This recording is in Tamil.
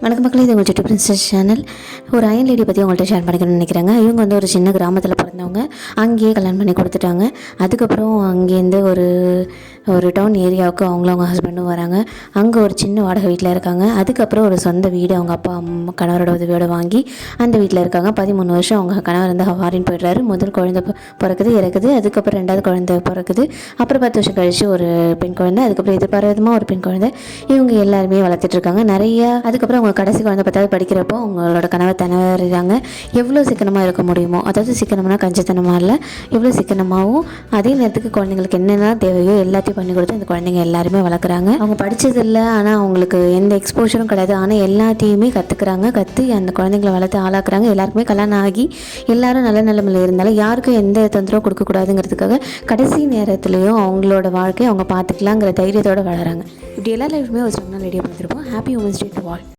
வணக்கம் மக்களே, இது உங்கள் சிட்டு பிரின்சஸ் சேனல். ஒரு அயன் லேடி பற்றி உங்கள்கிட்ட ஷேர் பண்ணிக்கணும்னு நினைக்கிறாங்க. இவங்க வந்து ஒரு சின்ன கிராமத்தில் பிறந்தவங்க. அங்கேயே கல்யாணம் பண்ணி கொடுத்துட்டாங்க. அதுக்கப்புறம் அங்கேருந்து ஒரு டவுன் ஏரியாவுக்கு அவங்களும் அவங்க ஹஸ்பண்டும் வராங்க. அங்கே ஒரு சின்ன வாடகை வீட்டில் இருக்காங்க. அதுக்கப்புறம் ஒரு சொந்த வீடு அவங்க அப்பா அம்மா கணவரோட உதவியோடு வாங்கி அந்த வீட்டில் இருக்காங்க. 13 வருஷம் அவங்க கணவர் வந்து ஃபாரின் போய்ட்றாரு. முதல் குழந்தை பிறக்குது, இறக்குது. அதுக்கப்புறம் 2வது குழந்தை பிறக்குது. அப்புறம் 10 வருஷம் கழிச்சு ஒரு பெண் குழந்தை. அதுக்கப்புறம் எதிர்பாராதமாக ஒரு பெண் குழந்தை. இவங்க எல்லாருமே வளர்த்துட்ருக்காங்க. அதுக்கப்புறம் அவங்க கடைசி குழந்தை 10வது படிக்கிறப்போ அவங்களோட கணவர் தவறிறாங்க. எவ்வளோ சிக்கனமாக இருக்க முடியுமோ, அதாவது சிக்கனம்னா கஞ்சத்தனமாக இல்லை, எவ்வளோ சிக்கனமாகவும் அதே நேரத்துக்கு குழந்தைங்களுக்கு என்னென்ன தேவையோ எல்லாத்தையும் பண்ணி கொடுத்து அந்த குழந்தைங்க எல்லாருமே வளர்க்குறாங்க. அவங்க படித்தது இல்லை, ஆனால் அவங்களுக்கு எந்த எக்ஸ்போஷரும் கிடையாது. ஆனால் எல்லாத்தையுமே கற்றுக்குறாங்க. அந்த குழந்தைங்களை வளர்த்து ஆளாக்குறாங்க. எல்லாருக்குமே கல்யாணம் ஆகி எல்லாரும் நல்ல நிலைமையில் இருந்தாலும் யாருக்கும் எந்த தொந்தரவும் கொடுக்கக்கூடாதுங்கிறதுக்காக கடைசி நேரத்துலையும் அவங்களோட வாழ்க்கையை அவங்க பார்த்துக்கலாங்கிற தைரியத்தோடு வளராங்க. இப்படி எல்லா லைஃப்மே ஒரு ஸ்ட்ராங்கான லேடியாக பார்த்துருப்போம். Happy women's day to all.